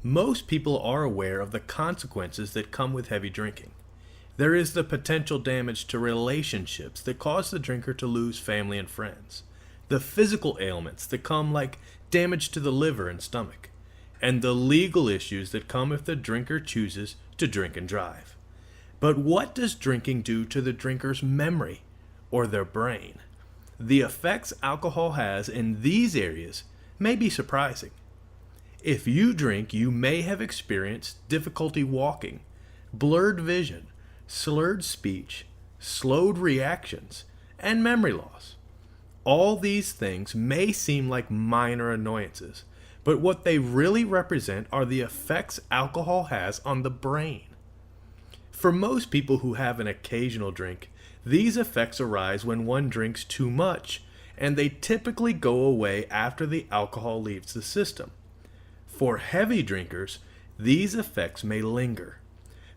Most people are aware of the consequences that come with heavy drinking. There is the potential damage to relationships that cause the drinker to lose family and friends, the physical ailments that come like damage to the liver and stomach, and the legal issues that come if the drinker chooses to drink and drive. But what does drinking do to the drinker's memory or their brain? The effects alcohol has in these areas may be surprising. If you drink, you may have experienced difficulty walking, blurred vision, slurred speech, slowed reactions, and memory loss. All these things may seem like minor annoyances, but what they really represent are the effects alcohol has on the brain. For most people who have an occasional drink, these effects arise when one drinks too much, and they typically go away after the alcohol leaves the system. For heavy drinkers, these effects may linger.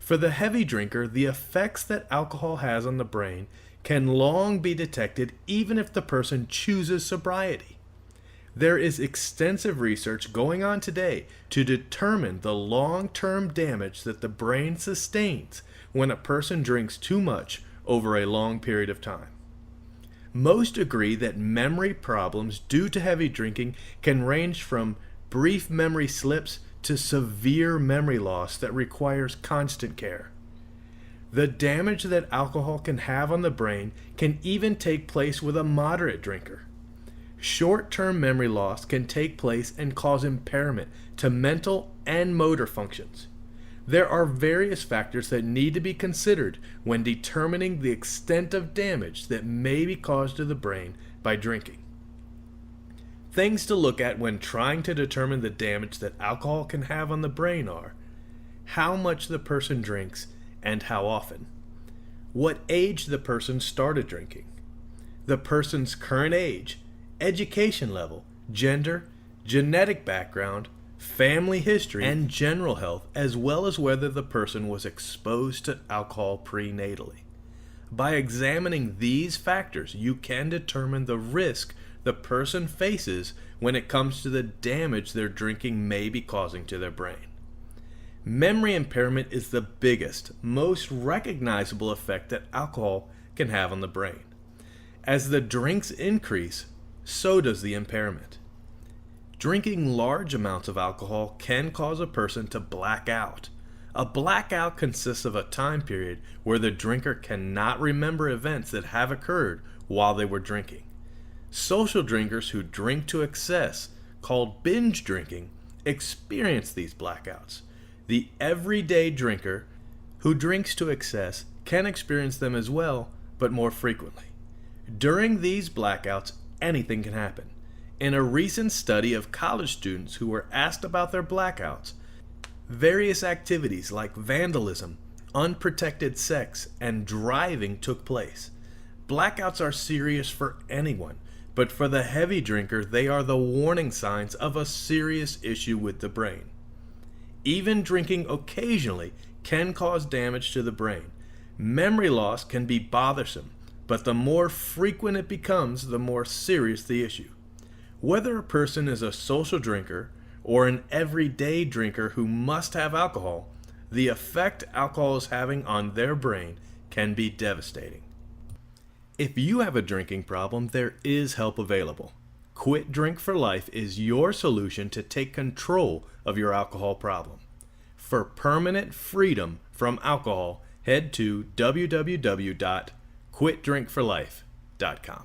For the heavy drinker, the effects that alcohol has on the brain can long be detected even if the person chooses sobriety. There is extensive research going on today to determine the long-term damage that the brain sustains when a person drinks too much over a long period of time. Most agree that memory problems due to heavy drinking can range from brief memory slips to severe memory loss that requires constant care. The damage that alcohol can have on the brain can even take place with a moderate drinker. Short-term memory loss can take place and cause impairment to mental and motor functions. There are various factors that need to be considered when determining the extent of damage that may be caused to the brain by drinking. Things to look at when trying to determine the damage that alcohol can have on the brain are how much the person drinks and how often, what age the person started drinking, the person's current age, education level, gender, genetic background, family history, and general health, as well as whether the person was exposed to alcohol prenatally. By examining these factors, you can determine the risk the person faces when it comes to the damage their drinking may be causing to their brain. Memory impairment is the biggest, most recognizable effect that alcohol can have on the brain. As the drinks increase, so does the impairment. Drinking large amounts of alcohol can cause a person to black out. A blackout consists of a time period where the drinker cannot remember events that have occurred while they were drinking. Social drinkers who drink to excess, called binge drinking, experience these blackouts. The everyday drinker who drinks to excess can experience them as well, but more frequently. During these blackouts, anything can happen. In a recent study of college students who were asked about their blackouts, various activities like vandalism, unprotected sex, and driving took place. Blackouts are serious for anyone, but for the heavy drinker, they are the warning signs of a serious issue with the brain. Even drinking occasionally can cause damage to the brain. Memory loss can be bothersome, but the more frequent it becomes, the more serious the issue. Whether a person is a social drinker or an everyday drinker who must have alcohol, the effect alcohol is having on their brain can be devastating. If you have a drinking problem, there is help available. Quit Drink for Life is your solution to take control of your alcohol problem. For permanent freedom from alcohol, head to www.quitdrinkforlife.com.